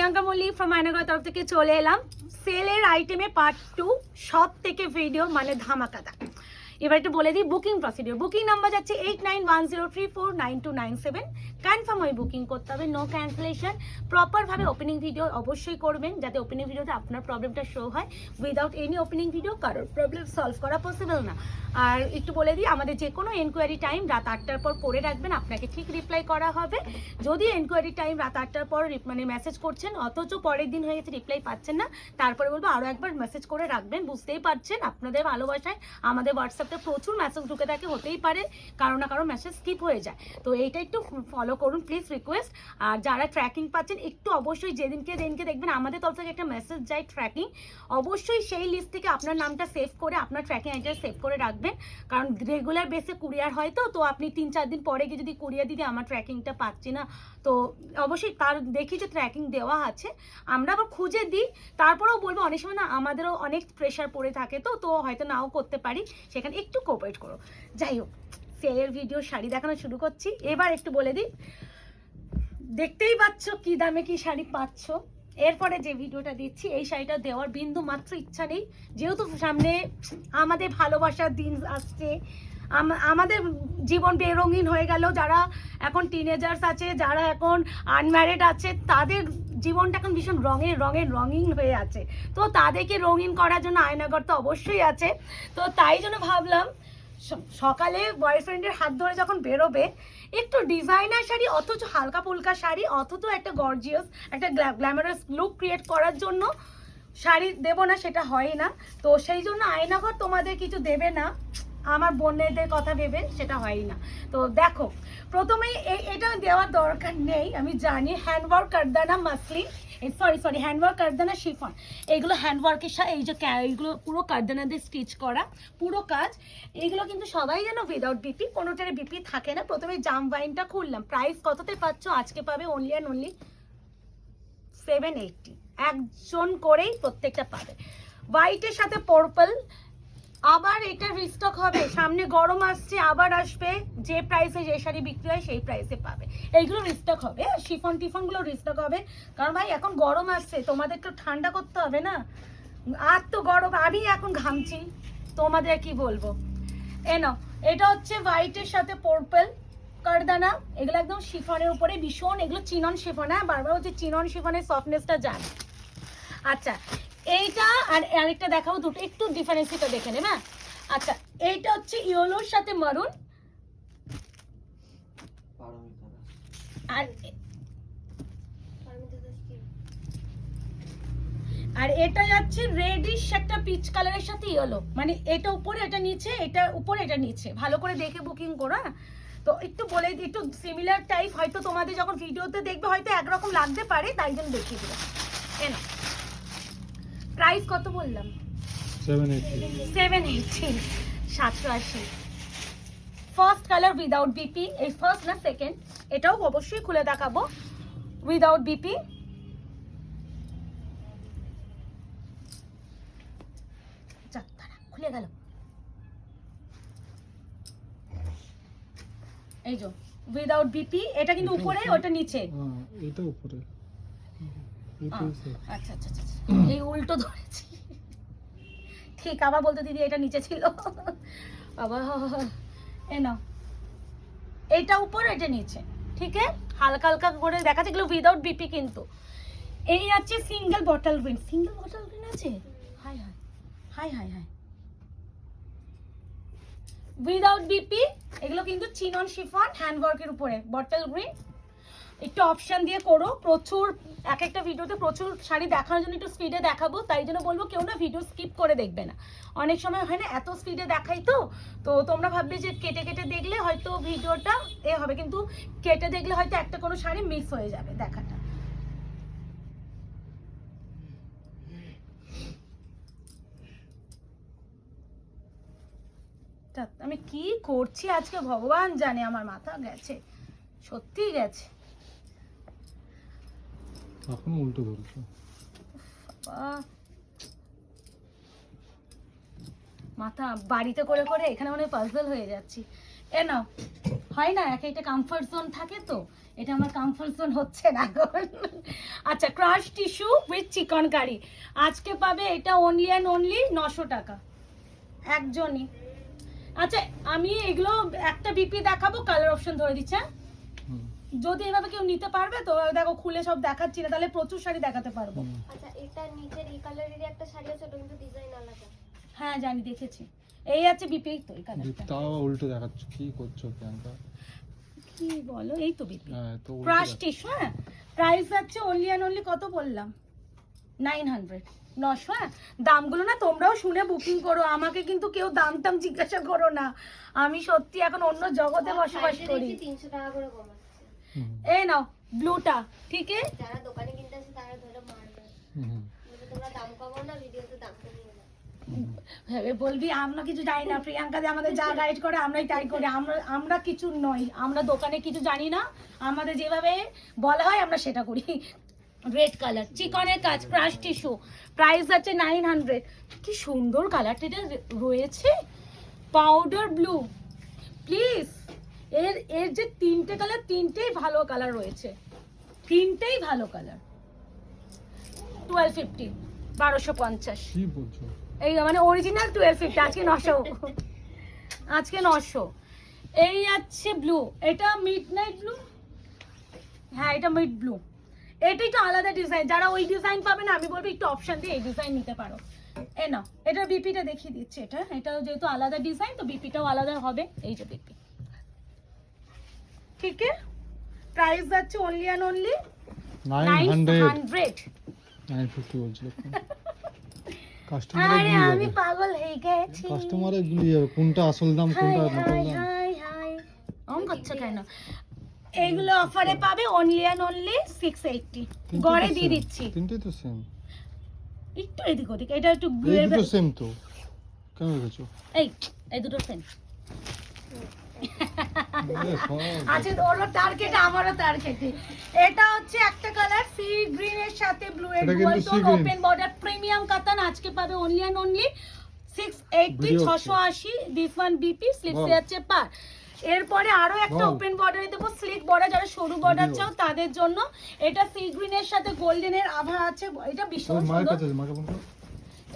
Priyanka Mallick from আয়নাগর তরফ থেকে চলে এলাম সেলের আইটেমে পার্ট 2 সব থেকে ভিডিও মানে ধামাকাদা। এবার একটু বলে দিই বুকিং প্রসিডিওর। বুকিং নাম্বার যাচ্ছে 8910349297। কনফার্ম হয়ে বুকিং করতে হবে, নো ক্যান্সেলেশন। প্রপারভাবে ওপেনিং ভিডিও অবশ্যই করবেন যাতে ওপেনিং ভিডিওতে আপনার প্রবলেমটা শো হয়। উইদাউট এনি ওপেনিং ভিডিও কারোর প্রবলেম সলভ করা পসিবল না। আর একটু বলে দিই আমাদের যে কোনো এনকোয়ারি টাইম রাত 8টার পর করে রাখবেন, আপনাকে ঠিক রিপ্লাই করা হবে। যদি এনকোয়ারি টাইম রাত 8টার পর মানে মেসেজ করছেন অথচ পরের দিন হয়ে গেছে রিপ্লাই পাচ্ছেন না, তারপরে বলবো আরও একবার মেসেজ করে রাখবেন। বুঝতেই পারছেন আপনাদের ভালোবাসায় আমাদের হোয়াটসঅ্যাপে প্রচুর মেসেজ ঢুকে থাকে, হতেই পারে কারো না কারো মেসেজ স্কিপ হয়ে যায়, তো এইটা একটু ফলো করুন প্লিজ, রিকোয়েস্ট। আর যারা ট্র্যাকিং পাচ্ছেন একটু অবশ্যই যেদিনকে দেখবেন আমাদের তরফ থেকে একটা মেসেজ যায় ট্র্যাকিং, অবশ্যই সেই লিস্ট থেকে আপনার নামটা সেভ করে আপনার ট্র্যাকিং অ্যাড্রেস সেভ করে রাখবেন। কারণ রেগুলার বেসে কুরিয়ার হয় তো আপনি 3-4 দিন পরে গিয়ে যদি কুরিয়ার দিদি আমার ট্র্যাকিংটা পাচ্ছি না, তো অবশ্যই তার দেখি যে ট্র্যাকিং দেওয়া আছে আমরা আবার খুঁজে দিই। তারপরেও বলবো অনেক সময় না আমাদেরও অনেক প্রেশার পড়ে থাকে, তো হয়তো নাও করতে পারি, সেখানে একটু কোঅপারেট করো। যাই হোক, সেলের ভিডিও শাড়ি দেখানো শুরু করছি। এবার একটু বলে দিই, দেখতেই পাচ্ছ কি দামে কি শাড়ি পাচ্ছ। এরপরে যে ভিডিওটা দিচ্ছি এই শাড়িটা দেওয়ার বিন্দু মাত্র ইচ্ছা নেই, যেহেতু সামনে আমাদের ভালোবাসার দিন আসছে, আমাদের জীবন বেরঙিন হয়ে গেল। যারা এখন টিনেজার্স আছে, যারা এখন আনম্যারিড আছে, তাদের জীবনটা এখন ভীষণ রঙিন হয়ে আছে। তো তাদেরকে রঙিন করার জন্য আয়নাগর তো অবশ্যই আছে। তো তাই জন্য ভাবলাম সকালে বয়ফ্রেন্ডের হাত ধরে যখন বেরোবে একটু ডিজাইনার শাড়ি, অথচ হালকা ফুলকা শাড়ি, অথচ একটা গর্জিয়াস একটা গ্ল্যামারাস লুক ক্রিয়েট করার জন্য শাড়ি দেবো না, সেটা হয় না। তো সেই জন্য আয়নাঘর তোমাদের কিছু দেবে না আমার বোনেদের কথা ভেবে, সেটা হয় না। তো দেখো প্রথমেই এটা দেওয়ার দরকার নেই, আমি জানি। হ্যান্ডওয়ার্ক কারদানা মাসলিন, সরি হ্যান্ডওয়ার্ক কারদানা শিফন, এইগুলো হ্যান্ডওয়ার্কের সাথে এই যে এইগুলো পুরো কারদানা দিয়ে স্টিচ করা পুরো কাজ। এইগুলো কিন্তু সবাই জানো উইদাউট বিপি, কোনোটারে বিপি থাকে না। প্রথমে জাম বাইনটা খুললাম, প্রাইস কততে পাচ্ছ আজকে পাবে অনলি অ্যান্ড অনলি 780, একজন করেই প্রত্যেকটা পাবে। হোয়াইটের সাথে পার্পল, আবার এটা রিস্টক হবে, সামনে গরম আসছে, আবার আসবে। যে প্রাইসে যে শাড়ি বিক্রি হয় সেই প্রাইসে পাবে, এইগুলো রিস্টক হবে। শিফন টিফনগুলো রিস্টক হবে, কারণ ভাই এখন গরম আসছে, তোমাদেরকে ঠান্ডা করতে হবে না। আর তো গরম, আমি এখন ঘামছি, তোমাদের কি বলবো। নাও, এটা হচ্ছে হোয়াইটের সাথে পার্পল কারদানা, এগুলো একদম শিফনের উপরে ভীষণ, এগুলো চিনন শিফন। হ্যাঁ, বারবার হচ্ছে চিনন শিফনের সফটনেসটা জান। আচ্ছা, এইটা আর আরেকটা দেখাবো, দুটো একটু ডিফারেন্সটা দেখে নেবে। আচ্ছা, এইটা হচ্ছে ইয়েলোর সাথে মারুন, আর এটা যাচ্ছে রেডিশ একটা পিচ কালারের সাথে ইয়েলো, মানে এটা উপরে এটা নিচে, এটা উপরে এটা নিচে, ভালো করে দেখে বুকিং করো। হ্যাঁ, তো একটু বলে দিই, একটু সিমিলার টাইপ, হয়তো তোমাদের যখন ভিডিওতে দেখবে হয়তো একরকম লাগতে পারে, তাই জন্য দেখিয়ে দিলাম। কেন প্রাইস কত বললাম? 780, 780। ফার্স্ট কালার উইদাউট বিপি, এই ফার্স্ট না সেকেন্ড, এটাও অবশ্যই খুলে দেখাবো উইদাউট বিপি। খুলে গেল, এই যে উইদাউট বিপি, এটা কিন্তু উপরে ওটা নিচে, এটা উপরে। আচ্ছা আচ্ছা আচ্ছা, এই উল্টো ধরেছি, ঠিক আবার বলতে দিদি এটা নিচে ছিল বাবা। এ নাও, এটা উপরে এটা নিচে, ঠিক আছে, হালকা হালকা করে দেখাচ্ছে, এগুলো উইদাউট বিপি কিন্তু। এই আছে single bottle green, single bottle green আছে, high high high high high, without BP. এগুলো কিন্তু চিনন শিফন হ্যান্ডওয়ার্কের উপরে বটল গ্রিন। একটু অপশন দিয়ে করো, প্রচুর এক একটা ভিডিওতে প্রচুর শাড়ি দেখানোর জন্য একটু স্পিডে দেখাবো, তাই জন্য বলবো কেউ না ভিডিও স্কিপ করে দেখবে না। অনেক সময় হয় না এত স্পিডে দেখাই, তো তোমরা ভাববে যে কেটে কেটে দেখলে হয়তো ভিডিওটা এ হবে, কিন্তু কেটে দেখলে হয়তো একটা কোনো শাড়ি মিস হয়ে যাবে দেখাটা। আমি কি করছি আজকে ভগবান জানে, আমার মাথা গেছে, সত্যি গেছে। এখন উল্টো ধরছো, মাথা বাড়িতে করে করে এখানে মনে হয় পাজল হয়ে যাচ্ছি। এ নাও, হয় না এক একটা কমফর্ট জোন থাকে, তো এটা আমার কমফর্ট জোন হচ্ছে না। আচ্ছা ক্রাশ টিস্যু উইথ চিকন কারি আজকে পাবে এটা অনলি অ্যান্ড অনলি 900 টাকা একজনই। আচ্ছা আমি এগুলো একটা বিপি দেখাবো, কালার অপশন ধরে দিচ্ছে হ্যাঁ? হুম, যদি এভাবে কেউ নিতে পারবে তো দেখো খুলে সব দেখাচ্ছি না, তাহলে প্রচুর শাড়ি দেখাতে পারবো। হুম। আচ্ছা এটা নিচের এই কালারেরই একটা শাড়ি আছে, ওটা কিন্তু ডিজাইন আলাদা। হ্যাঁ জানি, দেখেছি। এই আছে বিপি, তো এই কালারটা তাও উল্টো দেখাচ্ছ, কি করছো প্রিয়াঙ্কা? কি বলো, এই তো বিপি হ্যাঁ তো উল্টো ক্রাশ দেখাচ্ছ। টিস্যু। হ্যাঁ প্রাইস আছে অনলি অ্যান্ড অনলি কত বললাম, 900 900। হ্যাঁ দামগুলো না তোমরাও শুনে বুকিং করো, আমাকে কিন্তু কেউ দাম টাম জিজ্ঞাসা করো না, আমি সত্যি এখন অন্য জগতে বসবাস করি। 300 টাকা করে কমাচ্ছে। হুম, এই নাও ব্লুটা, ঠিক আছে? যারা দোকানে কিনতে আসে তারা ধরে মারবে, হুম, বলবে তোমরা দাম কমাও না, ভিডিওতে দাম কমিয়ে দাও। হুম। ভেবে বলবি আমরা কিছু জানি না, প্রিয়াঙ্কা যে আমাদের যা গাইড করে আমরাই তাই করি, আমরা কিছু নই, আমরা দোকানে কিছু জানি না, আমাদের যেভাবে বলা হয় আমরা সেটা করি। রেড কালার চিকনের কাজ ক্রাশ টিস্যু, প্রাইস আছে 900। কি সুন্দর কালারটা এটা রয়েছে, পাউডার ব্লু। প্লিজ এর যে তিনটে কালার, তিনটেই ভালো কালার রয়েছে, তিনটেই ভালো কালার। 1250 1250 কি বলছো? এই মানে অরিজিনাল 1250, আজকে 900, আজকে 900। এই আছে ব্লু, এটা মিডনাইট ব্লু। হ্যাঁ এটা মিড ব্লু, এটা একটু আলাদা ডিজাইন, যারা ওই ডিজাইন পাবে না আমি বলবো একটু অপশন দিয়ে এই ডিজাইন নিতে পারো। এ না এটার বিপিটা দেখিয়ে দিচ্ছি, এটাও যেহেতু আলাদা ডিজাইন তো বিপিটাও আলাদা হবে। এই যে বিপি, ঠিক আছে? প্রাইস যাচ্ছে অনলি অ্যান্ড অনলি 900 900। 950 বলছিল। আরে আমি পাগল হয়ে গেছি। কাস্টমারে গুলিয়ে যাবে কোনটা আসল দাম কোনটা নকল দাম। হাই অন করছো কেন? এইগুলো অফারে পাবে অনলি অ্যান্ড অনলি 680, গড়ে দিয়ে দিচ্ছি। তিনটেই তো সেম। একটু এদিক ওদিক, এটা একটু এই দুটো সেম তো, কেন রেখেছো? এই এই দুটো সেম বলে সব। আছে, ওরও টার্গেট আমারও টার্গেট। এটা হচ্ছে একটা কালার সি গ্রিন এর সাথে ব্লু এর এটা কিন্তু dual tone sea green। Open border premium katan আজকে পাবে only and only 680 Video 680। This one BP slips বল। আছে পার। এরপরে আরো একটা বল। ওপেন বর্ডারে দেবো, স্লিক বর্ডার, যারা সরু বর্ডার Video। চাও তাদের জন্য। এটা সি গ্রিন এর সাথে গোল্ডেন এর আভা আছে, এটা ভীষণ ওই মায়ের সুন্দর। কাছে মাকে বলতো।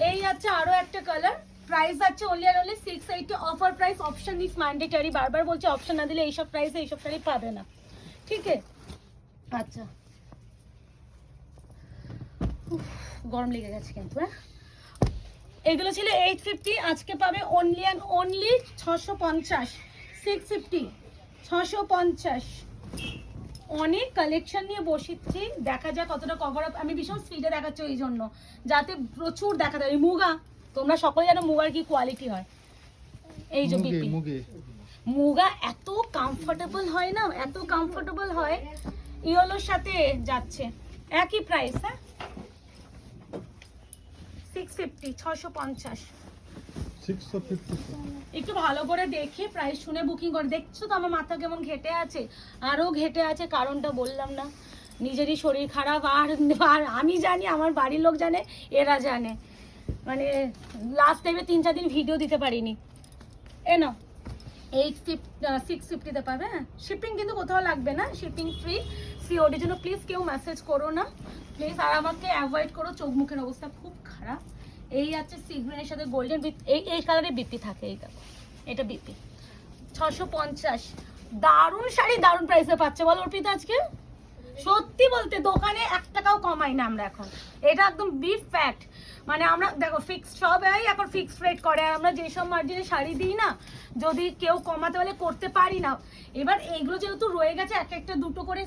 এই আছে আরো একটা কালার, প্রাইস আছে অনলি আর only 680। Offer price, option is mandatory, বারবার বলছি অপশন না দিলে এইসব প্রাইসে এইসব শাড়ি পাবে না, ঠিক আছে? আচ্ছা উফ, গরম লেগে গেছে কিন্তু। হ্যাঁ এগুলো ছিল 850, আজকে পাবে অনলি অ্যান্ড অনলি 650 650 650। অনেক কালেকশন নিয়ে বসেছি, দেখা যায় কতটা কভার আপ। আমি ভীষণ স্পিডে দেখাচ্ছি ওই জন্য, যাতে প্রচুর দেখা যায়। মুগা, তোমরা সকলে জানো মুগার কি কোয়ালিটি হয়। এই যে মুগে বিপি, মুগে মুগা এত কমফোর্টেবল হয় না, এত কমফোর্টেবল হয়। ইয়েলোর সাথে যাচ্ছে একই প্রাইস। হ্যাঁ 650 650। 650। একটু ভালো করে দেখে প্রাইস শুনে বুকিং করে। দেখছো তো আমার মাথা কেমন ঘেটে আছে, আরো ঘেটে আছে, কারণটা বললাম না, নিজেরই শরীর খারাপ। আর আমি জানি, আমার বাড়ির লোক জানে, এরা জানে, মানে লাস্ট টাইমে 3-4 দিন ভিডিও দিতে পারিনি। এ না 650তে পাবে। হ্যাঁ শিপিং কিন্তু কোথাও লাগবে না, শিপিং ফ্রি সিওডির জন্য। প্লিজ কেউ মেসেজ করো না প্লিজ, আর আমাকে অ্যাভয়েড করো, চোখ মুখের অবস্থা খুব খারাপ। এই আছে সি গ্রিনের সাথে গোল্ডেন, এই কালারে বিপি থাকে, এই দেখো এটা বিপি 650। দারুণ শাড়ি, দারুণ প্রাইসে পাচ্ছে বলো অর্পিতা আজকে। সত্যি বলতে দোকানে 1 টাকাও কমাই না আমরা এখন, এটা একদম বিফ ফ্যাক্ট। মানে আমরা দেখো ফিক্সড সবাই এখন ফিক্সড রেট করে, আর আমরা যেসব মার্জিনে শাড়ি দিই না, যদি কেউ কমাতে বলে করতে পারি না। এবার এইগুলো যেহেতু রয়ে গেছে, এক একটা দুটো করে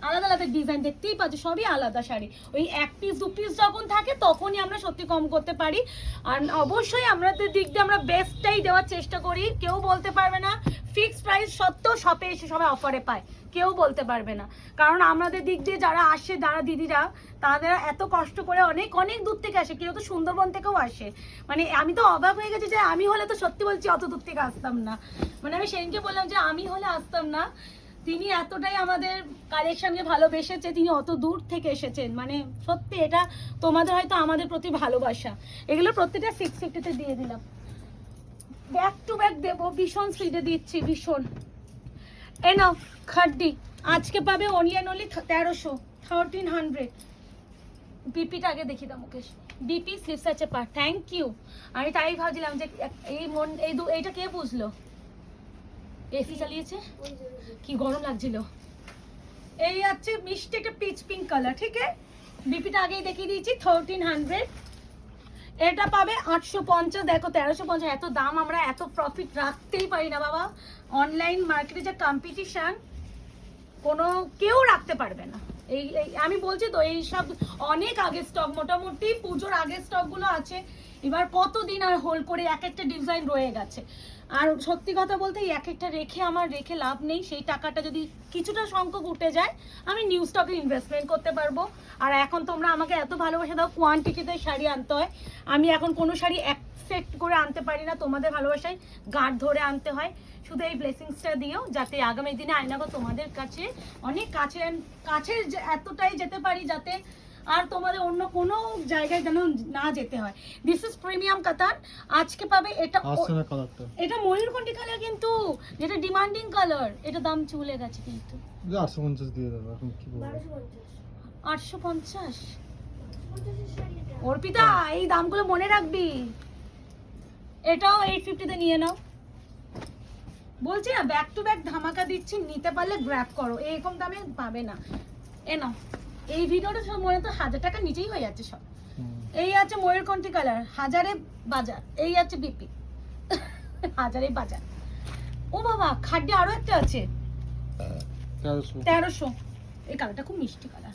আলাদা আলাদা ডিজাইন দেখতেই পাচ্ছ, সবই আলাদা শাড়ি। ওই 1 পিস 2 পিস যখন থাকে তখনই আমরা সত্যি কম করতে পারি। আর অবশ্যই আমাদের দিক দিয়ে আমরা বেস্টটাই দেওয়ার চেষ্টা করি, কেউ বলতে পারবে না ফিক্সড প্রাইস সত্ত্বেও শপে এসে সবাই অফারে পায়, কেউ বলতে পারবে না। কারণ আমাদের দিক দিয়ে যারা আসে, যারা দিদিরা, তাদের এত কষ্ট করে অনেক অনেক দূর থেকে আসে, কেউ তো সুন্দরবন থেকেও আসে। মানে আমি তো অবাক হয়ে গেছি যে আমি হলে তো সত্যি বলছি অত দূর থেকে আসতাম না। মানে আমি সেদিনকে বললাম যে আমি হলে আসতাম না, তিনি এতটাই আমাদের কালেকশনকে ভালোবেসেছে, তিনি অত দূর থেকে এসেছেন। মানে সত্যি এটা তোমাদের হয়তো আমাদের প্রতি ভালোবাসা। এগুলো প্রত্যেকটা 650তে দিয়ে দিলাম, ব্যাক টু ব্যাক দেবো, ভীষণ স্পিডে দিচ্ছি, ভীষণ। এ নাও খাড্ডি, আজকে পাবে অনলি অ্যান্ড অনলি 1300 1300। বিপিটা আগে দেখি দাও মুকেশ। বিপি স্লিপস আছে পা, থ্যাংক ইউ। আমি তাই ভাবছিলাম যে এইটা কে বুঝলো, এসি চালিয়েছে ওই যে কি গরম লাগছিল। এই আছে মিষ্টি একটা পিচ পিঙ্ক কালার, ঠিক আছে। বিপিটা আগেই দেখিয়ে দিয়েছি 1300। এটা পাবে 850। দেখো 1350, এত দাম আমরা এত প্রফিট রাখতেই পারি না বাবা। অনলাইন মার্কেটে যে কম্পিটিশন কোনো কেউ রাখতে পারবে না। আমি বলছি তো এই সব অনেক আগের স্টক, মোটামুটি পুজোর আগের স্টকগুলো আছে। এবার কতদিন আর হোল্ড করে এক একটা ডিজাইন রয়ে গেছে। আর সত্যি কথা বলতে এই এক একটা রেখে লাভ নেই। সেই টাকাটা যদি কিছুটা সংখ্যক উঠে যায় আমি নিউ স্টকে ইনভেস্টমেন্ট করতে পারবো। আর এখন তোমরা আমাকে এত ভালোবাসা দাও, কোয়ান্টিটিতে শাড়ি আনতে হয়। আমি এখন কোনো শাড়ি এক সেট করে আনতে পারি না, তোমাদের ভালোবাসায় গাঁট ধরে আনতে হয়। শুধু এই ব্লেসিংসটা দিও যাতে আগামী দিনে আয়নাগো তোমাদের কাছে অনেক কাছে এতটাই যেতে পারি যাতে আর তোমাদের অন্য কোনো জায়গায় যেন না যেতে হয়। This is premium katan. আজকে পাবে এটা, আসছে না কালারটা, এটা ময়ূরকণ্ঠী কালার কিন্তু, যেটা ডিমান্ডিং কালার। এটা দাম চলে গেছে কিন্তু, 850 দিয়ে দেবো এখন কি বলবো। 850। 50 এর শাড়ি এটা। অর্পিতা এই দামগুলো মনে রাখবি। এটাও 850 তে নিয়ে নাও। বলছি না ব্যাক টু ব্যাক ধামাকা দিচ্ছি, নিতে পারলে গ্র্যাব করো, এরকম দামে পাবে না। এ নাও, এই ভিডিওটা সব মনে তো 1000 টাকা নিচেই হয়ে যাচ্ছে সব। এই আছে ময়ূরকণ্ঠী কালার, 1000-এ বাজার। এই আছে বিপি, 1000-এ বাজার। ও বাবা খাড্ডি আরো একটা আছে 1300। এই কালারটা খুব মিষ্টি কালার।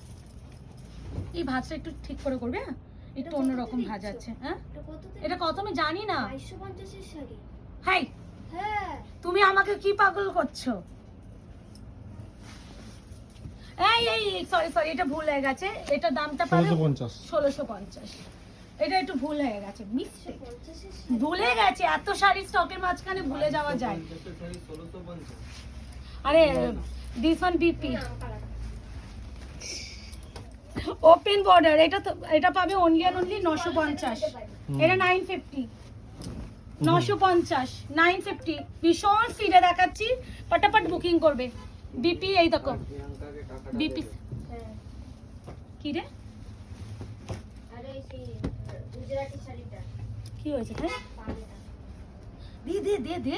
এই ভাঁজটা একটু ঠিক করে করবে, হ্যাঁ একটু অন্যরকম ভাঁজ আছে। হ্যাঁ এটা কততে? এটা কত আমি জানি না। 250 এর শাড়ি। হাই হ্যাঁ তুমি আমাকে কি পাগল করছো? এই সরি এটা ভুল হয়ে গেছে। এটা দামটা পাবে 1650। এটা একটু ভুল হয়ে গেছে, মিস্টেক 50 এর শাড়ি। ভুলে গেছে। এত শাড়ি স্টকের মাঝখানে ভুলে যাওয়া যায়। আরে this one BP open border. এটা পাবে অনলি 950। এটা 950, 950, 950। ভীষণ স্পিডে দেখাচ্ছি, পটাপট বুকিং করবে। বিপি এই দেখো, বিপি হ্যাঁ। কি রে আরে এই সেই গুজরাটি শাড়িটা। কি হয়েছে? হ্যাঁ পাড়েটা। দে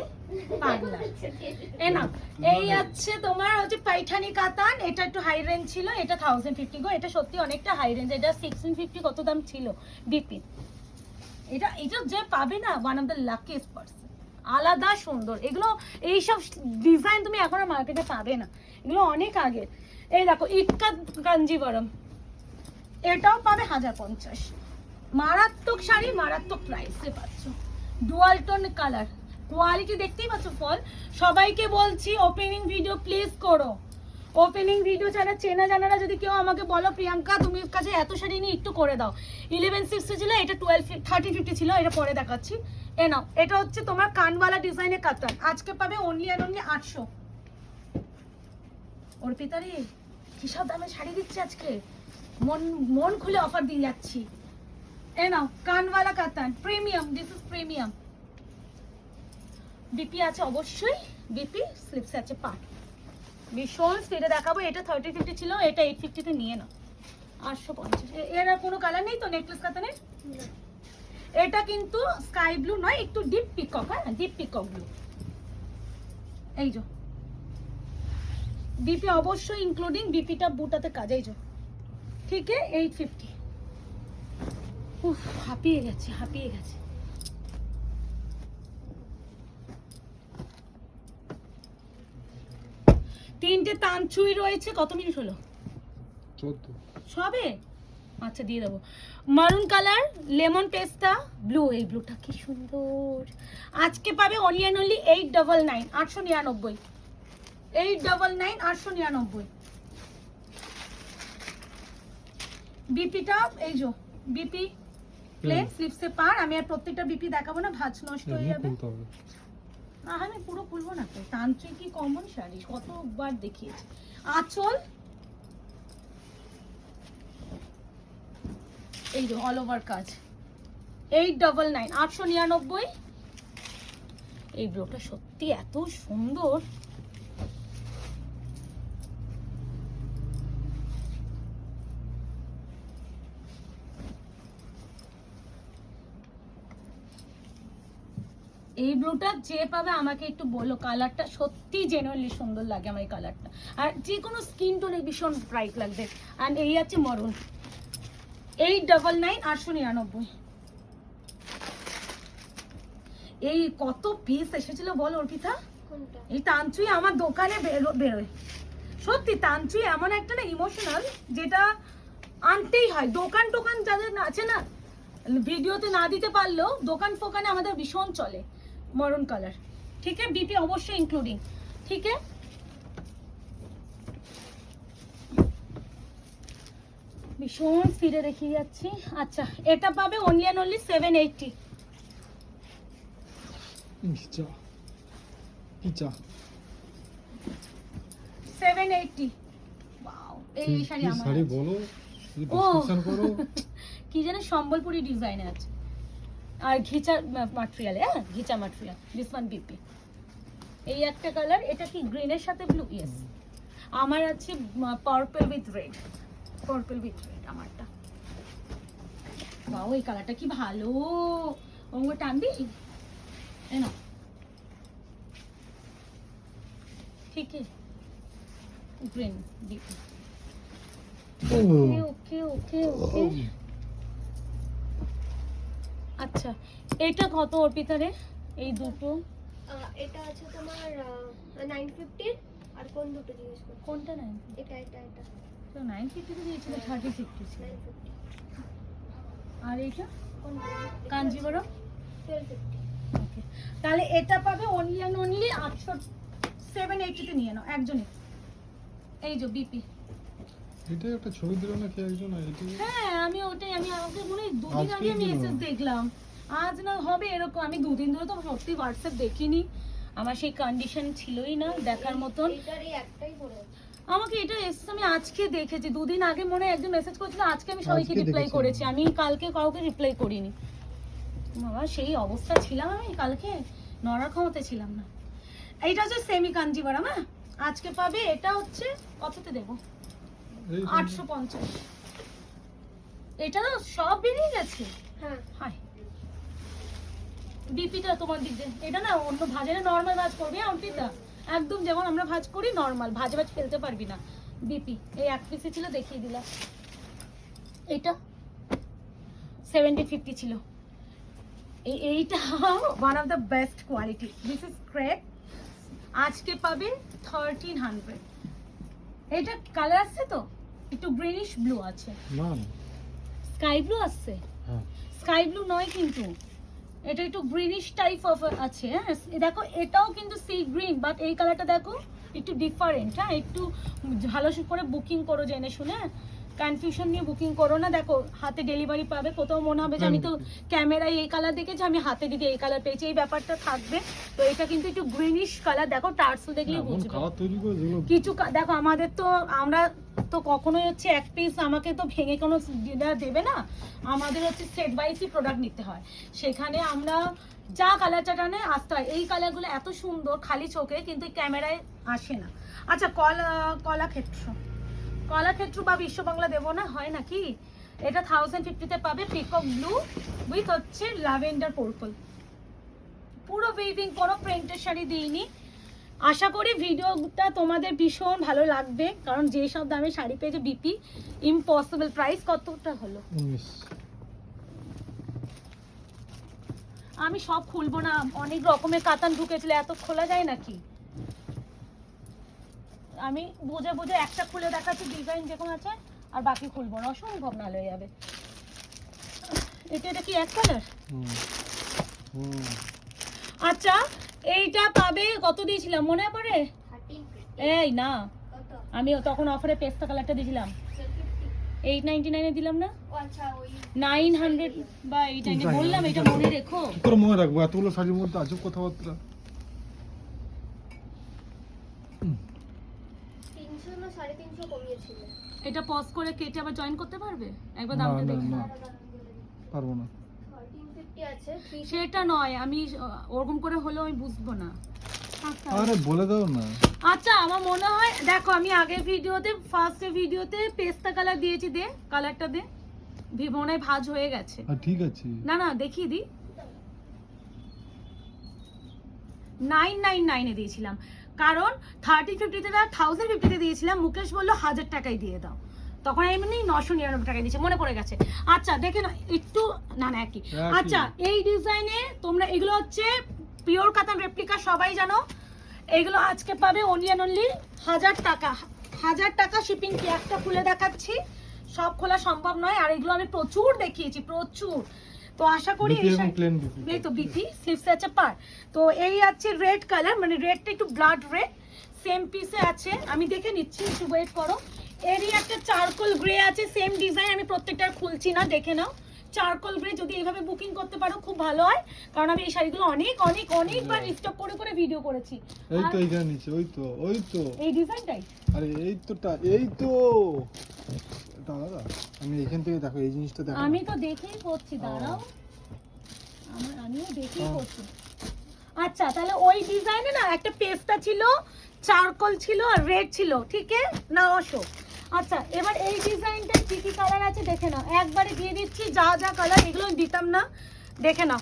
পাগলা। এ না এই আছে তোমার হচ্ছে পাইঠানি কাতান। এটা একটু হাই রেঞ্জ ছিল, এটা 1050 গো। এটা সত্যি অনেকটা হাই রেঞ্জ। এটা 1650 কত দাম ছিল বিপি। এটা যে পাবে না, one of the luckiest person. আলাদা সুন্দর এগুলো। এইসব ডিজাইন তুমি এখন আর মার্কেটে পাবে না, এগুলো অনেক আগে। এই দেখো ইক্কা কাঞ্জিবরম, এটাও পাবে 1050। মারাত্মক শাড়ি, মারাত্মক প্রাইসে পাচ্ছ। ডুয়াল টোন কালার, কোয়ালিটি দেখতেই পাচ্ছ ফল। সবাইকে বলছি ওপেনিং ভিডিও প্লিজ করো। ওপেনিং ভিডিও ছাড়া চেনা জানারা যদি কেউ আমাকে বলো প্রিয়াঙ্কা তুমি কাছে এত শাড়ি নিয়ে একটু করে দাও। 1160 ছিল, এটা 1350 ছিল। এটা পরে দেখাচ্ছি। এ নাও, এটা হচ্ছে তোমার কানওয়ালা ডিজাইনের কাতান। আজকে পাবে অনলি 800। অর্পিতা রে কিসব দামে শাড়ি দিচ্ছে আজকে, মন খুলে অফার দিয়ে যাচ্ছি। এ নাও কানওয়ালা কাতান, premium. This is premium. BP আছে অবশ্যই, বিপি স্লিপস আছে পা। ভীষণ স্পিডে দেখাবো। এটা 3050 ছিল, এটা 850 তে নিয়ে নাও। 850। এর আর কোনো কালার নেই তো নেকলেস কাতানের? এটা কিন্তু স্কাই ব্লু নয়, একটু ডিপ পিকক। হ্যাঁ ডিপ পিকক ব্লু। এই যে বিপি অবশ্যই ইনক্লুডিং বিপিটা বুটাতে কাজ। এই যে ঠিক আছে 850। উফ হাঁপিয়ে গেছে। তিনটে তানচুই রয়েছে। কত মিনিট হলো? 14 সবে? আচ্ছা দিয়ে দেবো। মারুন কালার, লেমন পেস্তা, ব্লু। এই ব্লুটা কি সুন্দর। আজকে পাবে অনলি 899, 899, 899, 899। বিপিটা এই যে বিপি প্লেন স্লিপসে পার। আমি আর প্রত্যেকটা বিপি দেখাবো না, ভাঁজ নষ্ট হয়ে যাবে। না আমি পুরো খুলবো না তো। তান্ত্রিক কি কমন শাড়ি কতবার দেখিয়েছি। আঁচল এই যে অল ওভার কাজ। 899, 899। এই ব্লুটা সত্যি এত সুন্দর। এই ব্লুটা যে পাবে আমাকে একটু বলো, কালারটা সত্যি জেনুইনলি সুন্দর লাগে আমার এই কালারটা, আর যে কোনো স্কিন টোনে ভীষণ ব্রাইট লাগবে। আর এই আছে মরুন, 899 899। এই কত পিস এসেছিল বল অর্পিতা? কোনটা? এই তানচুই আমার দোকানে বেরোয়, সত্যি তানচুই এমন একটা না ইমোশনাল, যেটা আনতেই হয়। দোকান টোকান যাদের আছে না, ভিডিওতে না দিতে পারলেও দোকান ফোকানে আমাদের ভীষণ চলে মরুন কালার। ঠিক আছে, বিপি অবশ্যই ইনক্লুডিং। ঠিক আছে, ভীষণ স্পিডে দেখিয়ে যাচ্ছি। আচ্ছা, এটা পাবে অনলি অ্যান্ড অনলি 780। চা কি চা 780। ওয়াও, এই শাড়ি আমার শাড়ি আছে। বলো, ও ডিসকাশন করো। কি জানে সম্বলপুরি ডিজাইনে আছে, আর ঘিচা ম্যাটেরিয়াল, হ্যাঁ ঘিচা ম্যাটেরিয়াল। This one BP. এই একটা কালার, এটা কি গ্রিনের সাথে ব্লু? ইয়েস। আমার আছে purple with red, purple with red আমারটা। বাও, এই কালারটা কি ভালো। অঙ্গ টানবি না? ঠিক আছে, গ্রিন বিপি। ওকে ওকে ওকে। আচ্ছা, এটা কত অর্পিতা রে? এই দুটো এটা আছে তোমার 950 আর কোন দুটো জিজ্ঞেস করছো? কোনটা নাই? এটা এটা এটা তো 950 তে দিয়েছিল, 3050 ছিল। 950। আর এইটা কোনটা? কাঞ্জিবরম। 1250। ওকে, তাহলে এটা পাবে অনলি অ্যান্ড অনলি 780 তে নিয়ে নাও একজনে। এই যে বিপি। এটা একটা ছবি দিল নাকি একজন? এটা হ্যাঁ, আমি ওটাই, আমি আমাকে মনে হয় দুদিন আজকেই আগে আমি দিলো। মেসেজ দেখলাম, আজ না হবে এরকম। আমি দুদিন ধরে তো সত্যি হোয়াটসঅ্যাপ দেখিনি, আমার সেই কন্ডিশন ছিলই না দেখার মতন। এটার এই একটাই পড়ে আছে। আমাকে এটা এসে আমি আজকে দেখেছি, দুদিন আগে মনে হয় একজন মেসেজ করেছিল, আজকে আমি সবাইকে আজকে রিপ্লাই দেখেছি। করেছি, আমি কালকে কাউকে রিপ্লাই করিনি। বাবা, সেই অবস্থা ছিলাম আমি কালকে, নড়ার ক্ষমতা ছিলাম না। এইটা হচ্ছে সেমি কাঞ্জিভারাম। হ্যাঁ, আজকে পাবে। এটা হচ্ছে কততে দেবো? 850। এটা তো সব বেরিয়ে গেছে। হ্যাঁ, হাই, বিপিটা তোমার দিক দিয়ে। এটা না অন্য ভাজে না, নর্মাল ভাজ করবি অর্পিতা, একদম যেমন আমরা ভাজ করি নর্মাল, ভাজে ভাজ ফেলতে পারবি না। বিপি এই এক পিসে ছিল, দেখিয়ে দিলাম। এটা 70-50 ছিল। এইটা one of the best quality. This is crepe. আজকে পাবে 1300। এটা কালার আসছে তো, একটু গ্রিনিশ ব্লু আছে, না না, স্কাই ব্লু আসছে। হ্যাঁ স্কাই ব্লু নয় কিন্তু, এটা একটু গ্রিনিশ টাইপ অফ আছে। হ্যাঁ, দেখো এটাও কিন্তু সি গ্রিন, বাট এই কালারটা দেখো একটু ডিফারেন্ট। হ্যাঁ, একটু ভালো করে বুকিং করো জেনে শুনে, কনফিউশন নিয়ে বুকিং করো না। দেখো হাতে ডেলিভারি পাবে, কোথাও মনে হবে যে আমি তো ক্যামেরায় এই কালার দেখেছি, আমি হাতে দিদি এই কালার পেয়েছি, এই ব্যাপারটা থাকবে। তো এটা কিন্তু একটু গ্রিনিশ কালার, দেখো টার্সেল দেখলেই এমন বুঝবে। খাবার তৈরি করে যেগুলো কিছু দেখো আমাদের তো, আমরা তো কখনোই হচ্ছে এক পিস আমাকে তো ভেঙে কোনো ডিনার দেবে না, আমাদের হচ্ছে সেট বাইসই প্রোডাক্ট নিতে হয়। সেখানে আমরা যা কালারটা টানে আসতে হয়। এই কালারগুলো এত সুন্দর খালি চোখে, কিন্তু ক্যামেরায় আসে না। আচ্ছা, কলাক্ষেত্র বা বিশ্ব বাংলা দেবো না, হয় নাকি? এটা 1050 তে পাবে, পিকক ব্লু উইথ হচ্ছে ল্যাভেন্ডার পার্পল, পুরো উইভিং, কোনো প্রিন্টের শাড়ি দিইনি। আশা করি ভিডিওটা তোমাদের ভীষণ ভালো লাগবে, কারণ যে সব দামে শাড়ি পেয়েছে বিপি, ইম্পসিবল। প্রাইস কতটা হলো? 19। আমি সব খুলবো না, অনেক রকমের কাতান ঢুকেছিল, এত খোলা যায় নাকি? আমি বুঝে বুঝে একটা খুলে দেখাচ্ছি ডিজাইন যেরকম আছে, আর বাকি খুলবো না, অসম্ভব নাল হয়ে যাবে। এটা কি এক কালার? হুম আচ্ছা, এইটা পাবে কত দিয়েছিলাম মনে পড়ে? 1350। এই না, কত? আমি তখন অফারে পেস্তা কালারটা দিয়েছিলাম, 1250। 899 এ দিলাম না, ও আচ্ছা, ওই 900 বা 890 বললাম। এটা মনে রেখো। কি করে মনে রাখবো এতগুলো শাড়ির মধ্যে আজব কথাবার্তা? 300 না 350 কমিয়েছিল। এটা পজ করে কেটে আবার জয়েন করতে পারবে, একবার না, দামটা না, দেখে। না। পারবো না। 1350 আছে। সেটা নয়, আমি ওরকম করে হলেও আমি বুঝবো না। আরে বলে দাও না। আচ্ছা, আমার মনে হয় দেখো, আমি আগের ভিডিওতে, ফার্স্ট ভিডিওতে পেস্তা কালার দিয়েছি, দে কালারটা দে, মনে হয় ভাঁজ হয়ে গেছে। আর ঠিক আছে। না না, দেখিয়ে দি। 999 দিয়েছিলাম, কারণ 30-50 না 1050 দিয়েছিলাম। মুকেশ বললো 1000 টাকায় দিয়ে দাও, তখন আমি এমনি 999 টাকায় দিয়েছি, মনে পড়ে গেছে। আচ্ছা দেখে না একটু, না একই। আচ্ছা এই ডিজাইনে তোমরা, এগুলো হচ্ছে পিওর কাতান রেপ্লিকা, সবাই জানো। এগুলো আজকে পাবে অনলি 1000 টাকা, 1000 টাকা শিপিং ফি। একটা খুলে দেখাচ্ছি, সব খোলা সম্ভব নয়, আর এগুলো আমি প্রচুর দেখিয়েছি, প্রচুর। তো আশা করি এই তো বিপি স্লিভস আছে পার। তো এই আছে রেড কালার, মানে রেডটা একটু ব্লাড রেড, সেম পিসে আছে, আমি দেখে নিচ্ছি, একটু ওয়েট করো। এরই একটা চারকোল গ্রে আছে, সেম ডিজাইন, আমি প্রত্যেকটা খুলছি না, দেখে নাও। চারকোল গ্রে যদি এইভাবে বুকিং করতে পারো খুব ভালো হয়, কারণ আমি এই শাড়িগুলো অনেকবার রিস্টক করে ভিডিও করেছি। এই তো এইখানে নিচে, ওই তো এই ডিজাইনটাই, আরে এই তো দাদা, আমি এখান থেকে দেখো এই জিনিসটা দেখো। আমি তো দেখেই করছি, দাঁড়াও, আমিও দেখেই করছি। আচ্ছা তাহলে ওই ডিজাইনে না একটা পেস্তা ছিল, চারকোল ছিল আর রেড ছিল, ঠিক আছে না অশোক? আচ্ছা এবার এই ডিজাইনটা কি কি কালার আছে দেখে নাও, একবারে দিয়ে দিচ্ছি যা যা কালার, এগুলো দিতাম না, দেখে নাও।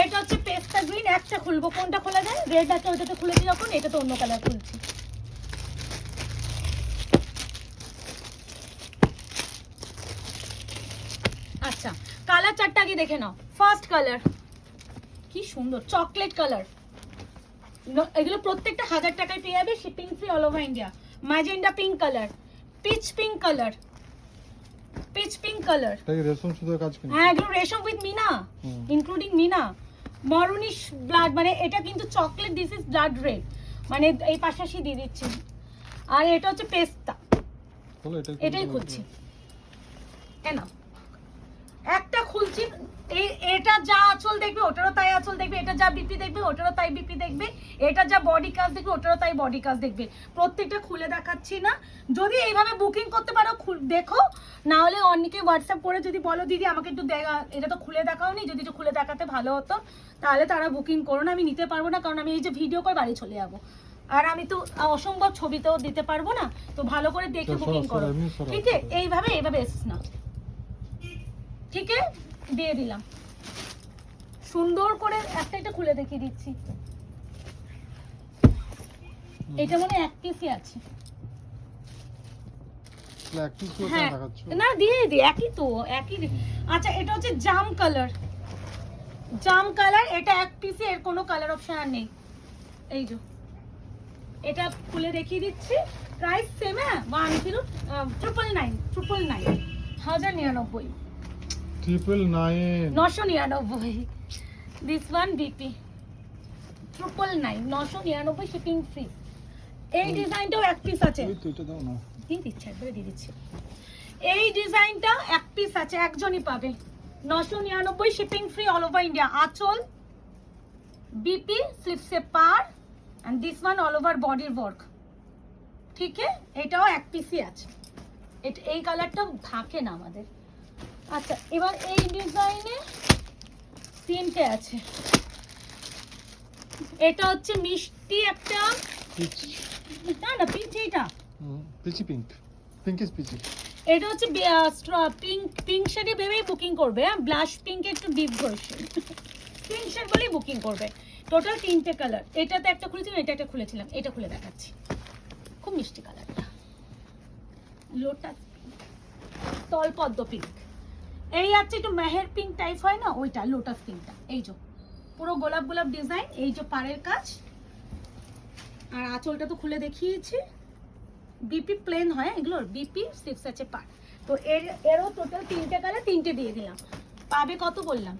এটা হচ্ছে পেস্তা গ্রিন, একটা খুলবো, কোনটা খোলা যায়? রেড আছে ওইটাতে খুলেছি যখন, এটা তো অন্য কালার খুলছি। আচ্ছা কালার চারটা আগে দেখে নাও। ফার্স্ট কালার কি সুন্দর, চকলেট কালার, এগুলো প্রত্যেকটা 1000 টাকায় পেয়ে যাবে, shipping free all over India. Magenta pink colour, peach pink colour, peach pink colour, এটা কি রেশম সুতার কাজ কিনা? হ্যাঁ এগুলো রেশম উইথ মিনা, ইনক্লুডিং মিনা। মরুনিশ ব্লাড, মানে এটা কিন্তু chocolate, this is blood red, মানে এই পাশাপাশি দিয়ে দিচ্ছি। আর এটা হচ্ছে পেস্তা, বলো এটাই খুলছি, কেন একটা খুলছি। এটা যা আঁচল দেখবে ওটারও তাই আঁচল দেখবে, এটা যা বিপি দেখবে ওটারও তাই বিপি দেখবে, এটা যা বডি কাজ দেখবে ওটারও তাই বডি কাজ দেখবে। প্রত্যেকটা খুলে দেখাচ্ছি না, যদি এইভাবে বুকিং করতে পারো দেখো, না হলে অনেকে হোয়াটসঅ্যাপ করে যদি বলো দিদি আমাকে একটু এটা তো খুলে দেখাও নি, যদি একটু খুলে দেখাতে ভালো হতো, তাহলে তারা বুকিং করো না। আমি নিতে পারবো না, কারণ আমি এই যে ভিডিও করে বাড়ি চলে যাবো, আর আমি তো অসম্ভব ছবিতেও দিতে পারবো না, তো ভালো করে দেখে বুকিং করো, ঠিক আছে? এইভাবে এসিস না, ঠিক আছে? দিয়ে দিলাম সুন্দর করে, একটা খুলে দেখিয়ে দিচ্ছি। এটা মনে এক পিসই আছে, হ্যাঁ না দিয়ে একই তো, একই। আচ্ছা এটা হচ্ছে জাম কালার, এটা এক পিসে, এর কোনো কালার অপশন আর নেই। এই যে এটা খুলে দেখিয়ে দিচ্ছি, প্রাইস সেম, হ্যাঁ 999 999 this one BP 999 shipping free. এই ডিজাইনটাও এক পিস আছে, দিয়ে দিচ্ছি, একবারে দিয়ে দিচ্ছি। এই ডিজাইনটা এক পিস আছে, একজনই পাবে, 999 shipping free all over India. আঁচল বিপি স্লিপসে পার, and this one all over বডির ওয়ার্ক, ঠিক আছে? এটাও এক পিসই আছে, এই কালারটা থাকে না আমাদের। আচ্ছা এবার এই ডিজাইনে তিনটে আছে, এটা হচ্ছে মিষ্টি একটা, না পিচ, এটা peachy pink, pink is peachy. এটা হচ্ছে পিঙ্ক শেডে ভেবেই বুকিং করবে, হ্যাঁ ব্লাশ পিঙ্ক একটু ডিপ ভার্সন, পিঙ্ক শেড বলেই বুকিং করবে। টোটাল তিনটে কালার, এটাতে একটা খুলেছিলাম, এটা একটা খুলেছিলাম, এটা খুলে দেখাচ্ছি, খুব মিষ্টি কালারটা, লোটাস তলপদ্ম পিঙ্ক। এই আছে একটু মেহের পিঙ্ক টাইপ হয় না, ওইটা লোটাস পিঙ্কটা। এই যে পুরো গোলাপ গোলাপ ডিজাইন, এই যে পাড়ের কাজ, আর আঁচলটা তো খুলে দেখিয়েছি। বিপি প্লেন হয় এগুলোর, বিপি স্লিপস আছে পাড়। তো এরও টোটাল তিনটে কালার, তিনটে দিয়ে দিলাম, পাবে কত বললাম?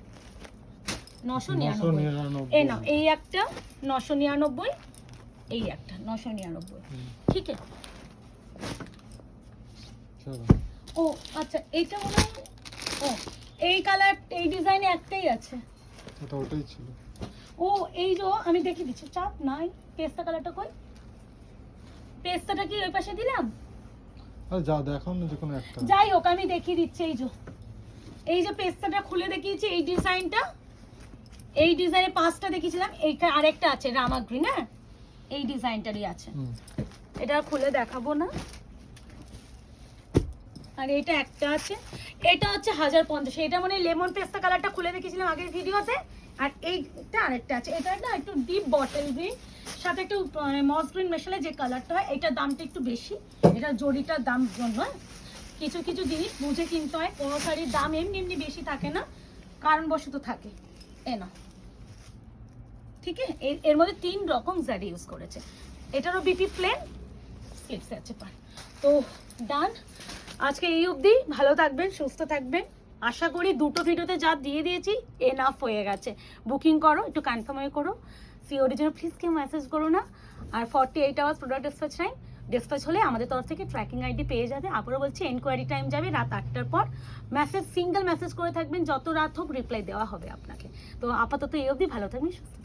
999। এই নাও, এই একটা 999, এই একটা 999, ঠিক আছে? ও আচ্ছা এইটা মনে হয়, ও এই কালার, এই ডিজাইনে একটাই আছে, এটা ওটাই ছিল। ও এই যে আমি দেখিয়ে দিচ্ছি, চাপ নাই। পেস্তা কালারটা কই? পেস্তাটা কি ওই পাশে দিলাম? আরে যা দেখাও না, যে কোনো একটা, যাই হোক আমি দেখিয়ে দিচ্ছি। এই যে পেস্তাটা খুলে দেখিয়েছি, এই ডিজাইনটা, এই ডিজাইনে 5টা দেখিয়েছিলাম, এইখানে আরেকটা আছে রামা গ্রিন, হ্যাঁ এই ডিজাইনটারই আছে, এটা খুলে দেখাবো না। আর এটা একটা আছে, এটা হচ্ছে 1050, এটা মানে লেমন পেস্তা কালারটা খুলে রেখেছিলাম আগের ভিডিওতে। আর এইটা আরেকটা আছে, এটা না একটু ডিপ বটল গ্রিন, সাথে একটু মস গ্রিন মেশালে যে কালারটা হয়, এটার দামটা একটু বেশি, এটা জরিটার দাম জন্য। কিছু কিছু জিনিস বুঝে কিনতে হয়, কোনো শাড়ির দাম এমনি এমনি বেশি থাকে না, কারণবশত থাকে। এ না, ঠিক আছে, এর মধ্যে 3 রকম জারি ইউজ করেছে। এটারও বিপি প্লেন, স্লিপস আছে পার। তো ডান, আজকে এই অবধি। ভালো থাকবেন, সুস্থ থাকবেন। আশা করি দুটো ভিডিওতে যা দিয়ে দিয়েছি এনাফ হয়ে গেছে। বুকিং করো, একটু কনফার্ম হয়ে করো। সিওডির জন্য প্লিজ কেউ মেসেজ করো না। আর 48 hours product dispatch time, dispatch হলে আমাদের তরফ থেকে ট্র্যাকিং আইডি পেয়ে যাবে। আবারও বলছি, এনকোয়ারি টাইম যাবে রাত 8টার পর। মেসেজ সিঙ্গেল মেসেজ করে থাকবেন, যত রাত হোক রিপ্লাই দেওয়া হবে আপনাকে। তো আপাতত এই অবধি, ভালো থাকবেন, সুস্থ থাকবেন।